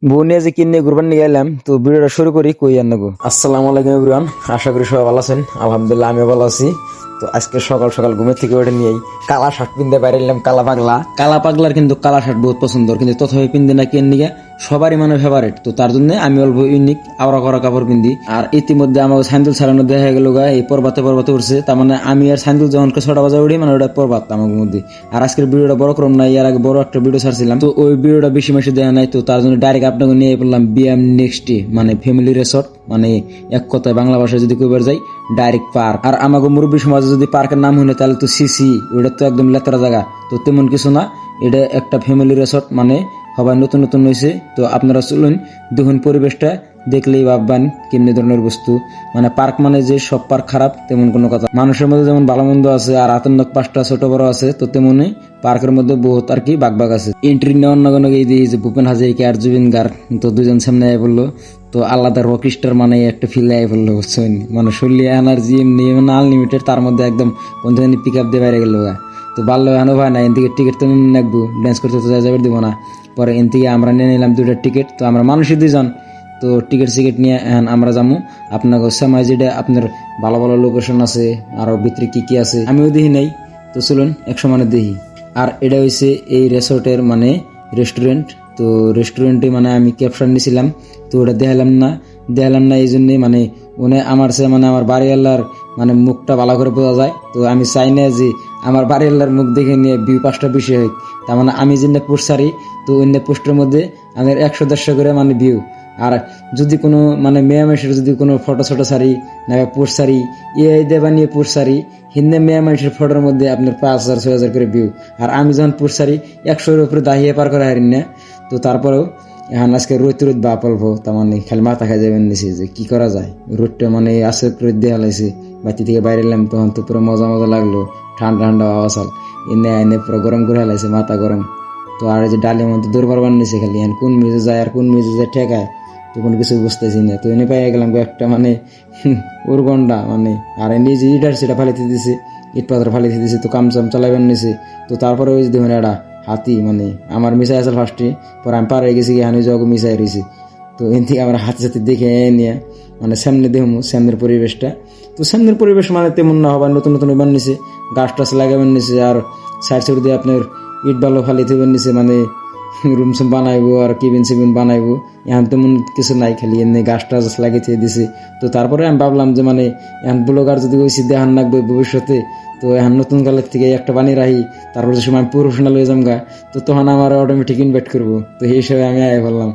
বউ নিয়ে যে কিনে ঘুরবার নিয়ে গেলাম, তো ভিডিওটা শুরু করি কই আর নেবো। আসসালামু আলাইকুম এভরিওয়ান, আশা করি সবাই ভালো আছেন। আলহামদুলিল্লাহ আমিও ভালো আছি। তো আজকে সকাল সকাল ঘুমের থেকে উঠে নিয়েই কালা শার্ট পিনতে বাইরে এলাম। কালা পাগলার কিন্তু কালা শার্ট বহুত পছন্দ, কিন্তু তথাপি পিনতে না কেন নিয়ে সবারই মানে ফেভারিট। তো তার জন্য আমি অল্প ইউনিক আওড়া করা কাপড় পিন্দি। আর ইতিমধ্যে আমার সাইন্দুল ছাড়ানো দেখা গেল গা এই পর্বতে উঠছে। তার মানে আমি আর সাইন্দুল যখন 6টা বাজে উঠি, মানে ওটা পর্বত আমার মধ্যে। আর আজকের ভিডিওটা বড় ক্রম নাই, এর আগে বড় একটা ভিডিও ছাড়ছিলাম, তো ওই ভিডিওটা বেশি মাসে দেওয়া নাই। তো তার জন্য ডাইরেক্ট আপনাকে নিয়ে পড়লাম বিএম নেক্সট মানে ফ্যামিলি রিসর্ট, মানে এক কথায় বাংলা ভাষায় যদি কইবার যাই ডাইরেক্ট পার্ক। আর আমাকে মুরব্বী সমাজে যদি পার্কের নাম হইলে তাহলে তো সিসি, ওটা তো একদম লেতারা জায়গা। তো তেমন কিছু না, এটা একটা ফ্যামিলি রিসর্ট, মানে সবাই নতুন নতুন হয়েছে। তো আপনারা চলুন দেখুন, পরিবেশটা দেখলেই ভাববেন কেমনি ধরনের বস্তু। মানে পার্ক মানে যে সব পার্ক খারাপ তেমন কোনো কথা। মানুষের মধ্যে যেমন ভালো মন্দ আছে আর আতঙ্ক 5টা ছোট বড় আছে, তো তেমনি পার্কের মধ্যে বহুত আর কি বাগ আছে। এন্ট্রি নেওয়ার নগে দিয়ে যে ভূপেন হাজারিকা আর জুবিন গার্গ, তো দুজন সামনে আয় বললো। তো আলাদা রকিস্টার মানে একটা ফিল আয় বললো, বুঝছেন? মানে শরীরে এনার্জি এমনি মানে আনলিমিটেড, তার মধ্যে একদম কোন পিক আপ দিয়ে বাইরে গেল। তো বাল্য এখনো ভাই না, এদিকে টিকিট তো রাখবো, ডান্স করতে তো যাবে দিব না। পরে এন থেকে আমরা নিয়ে নিলাম 2টা টিকিট। তো আমরা মানুষই 2জন, তো টিকিট নিয়ে এখন আমরা যাবো আপনার সময় যেটা আপনার ভালো ভালো লোকেশন আছে, আরো ভিতরে কি কি আছে আমিও দেখি নাই। তো চলুন একসময় মানে দেখি। আর এটা হয়েছে এই রিসোর্টের মানে রেস্টুরেন্ট। তো রেস্টুরেন্টে মানে আমি ক্যাপশন নিয়েছিলাম, তো ওটা দেখালাম না এই জন্যে, মানে উনি আমার সে মানে আমার বাড়িওয়ালার মানে মুখটা ভালো করে বোঝা যায়। তো আমি চাই না যে আমার বাড়িওয়ালার মুখ দেখে নিয়ে ভিউ 5টা বেশি হয়। তার মানে আমি যে পোস্ট সারি, তো অন্য পোস্টের মধ্যে আমার 100-150 করে মানে ভিউ। আর যদি কোনো মানে মেয়ে মানুষের যদি কোনো ফটো ছোটো সারি না পোস্ট সারি, ইয়ে দেবা নিয়ে পোস্ট সারি, হিন্দে মেয়ে মানুষের ফটোর মধ্যে আপনার 5,000-6,000 করে ভিউ। আর আমি যখন পোস্ট সারি 100-এর উপরে দাহিয়ে পার করে হারিন না। তো তারপরেও এখন আজকে রোদ বাপ অল্প, তার মানে খালি মাথা খাই যাবেন নিছি যে কি করা যায়। রোদটা মানে আসে রোদ দিয়ে হালাইছে, বাতি থেকে বাইরে এলাম তখন তো পুরো মজা লাগলো, ঠান্ডা ঠান্ডা হাওয়া চাল এনে পুরো গরম করে হালাইছে, মাথা গরম। তো আর এই যে ডালের মধ্যে দৌড়বার বানিয়েছে খালি, এখন কোন মেজে যায় আর কোন মেজে যায় ঠেকায়, তো কোনো কিছু বুঝতেছি না। তো এনে পাই গেলাম একটা মানে উর্গন্ডা মানে, আর নিজে ইটার সেটা ফালিতে দিছে, ইট পাথর ফালিতে দিছে, তো কামচাম চালাইবার নিছে। তো তারপরে ওই যে দেখুন একটা হাতি, মানে আমার মিশাই আসল ফার্স্টে, পরে আমি পার হয়ে গেছি, আমি জগ মিশাই রয়েছি। তো এন থেকে আমার হাতি সাথে দেখে নিয়ে মানে সামনে দেখবো সামনের পরিবেশটা। তো সামনের পরিবেশ মানে তেমন না হবার, নতুন নতুন এবার নিছে, গাছ টাছ লাগাবার নিছে, আর সাইড দিয়ে আপনার ইট বালো ফালিতে নিছে, মানে রুম সুম বানাইবো আর কেবিন সেবিন বানাইবো। এখন তেমন কিছু নাই, খালি এমনি গাছ টাছ লাগিয়ে দিছে। তো তারপরে আমি ভাবলাম যে মানে এখন ব্লগার যদি ওই দেখান রাখবে ভবিষ্যতে, তো এখন নতুন কালের থেকে একটা বানিয়ে রাখি, তারপর যে সময় আমি প্রফেশনাল হয়ে যাম গা, তো তখন আমার অটোমেটিক ইনভাইট করবো। তো এই হিসেবে আমি আয় বললাম।